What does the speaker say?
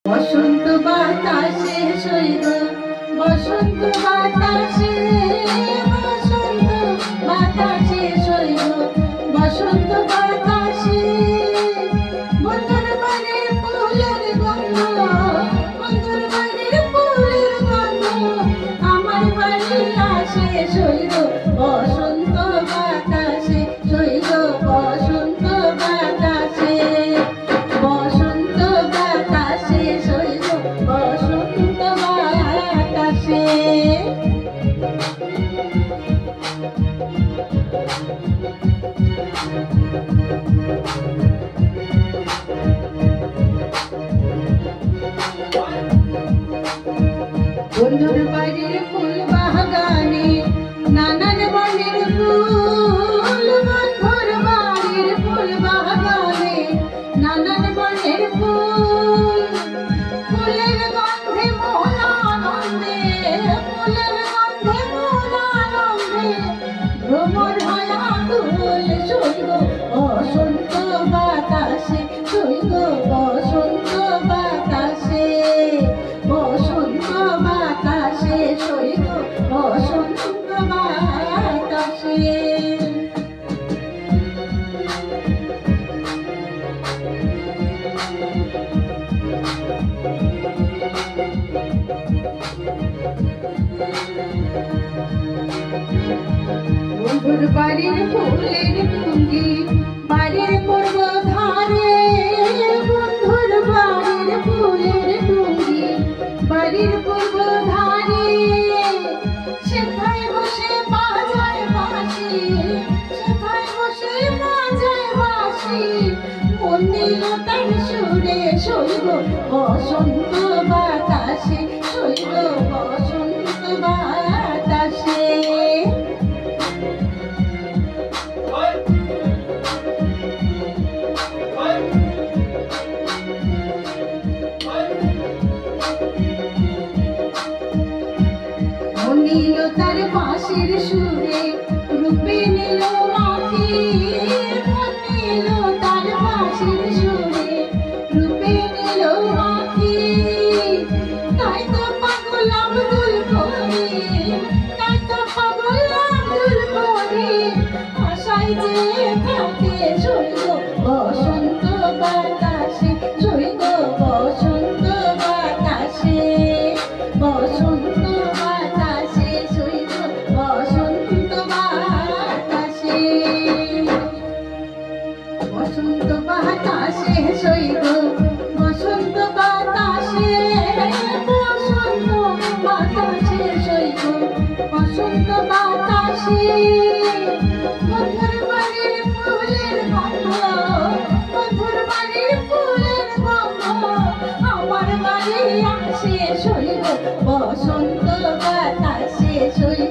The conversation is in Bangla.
বসন্ত বাতাসে সইব বসন্ত বাতাসে বসন্ত বাতাসে সইব বসন্ত বাতাসে বন্ধুর বাড়ির ফুলের গন্ধ বন্ধুর বাড়ির ফুলের গন্ধ আমার বাড়ি আসে সইব বসন্ত বাতাসে সইব বসন্ত বাতাসে বসন্ত বাতাসে সইব বসন্ত বাতাসে বন্ধুর বাড়ির ফুল বাগানে নানান বনের ফুল বন্ধুর বাড়ির ফুল বাগানে নানান বনের ফুল ফুলের গন্ধে মন আনন্দে ফুলের গন্ধে মন আনন্দে ভ্রমর হয় আকুল সইব বসন্ত বাতাসে সইব বসন্ত বাতাসে বসন্ত বাতাসে সইব বসন্ত বাতাসে বন্ধুর বাড়ির ফুলের টুঙ্গি বাড়ির পূর্ব ধারে বন্ধুর বাড়ির ফুলের টুঙ্গি বাড়ির পূর্ব ধারে সেথায় বসে বাজায় বাঁশি সেথায় বসে বাজায় বাঁশি মন নিল তার সুরে সইব বসন্ত বাতাসে সইব বসন্ত বাতাসে নীল তার বাঁশির সুরে রূপে নীল আঁখি নীল তার বাঁশির সুরে রূপে নীল আঁখি তাই তো পাগল আব্দুল করিম তাই তো পাগল আব্দুল করিম আশায় যে থাকে সইব বসন্ত বাতাসে সইব বসন্ত বাতাসে বসন্ত বাতাসে সইব বসন্ত বাতাসে বসন্ত বাতাসে সইব বসন্ত বাতাসে বসন্ত বাতাসে সইব বসন্ত বাতাসে বন্ধুর বাড়ির ফুলের গন্ধ বন্ধুর বাড়ির ফুলের গন্ধ আমার বাড়ি আসে সইব বসন্ত বাতাসে সইব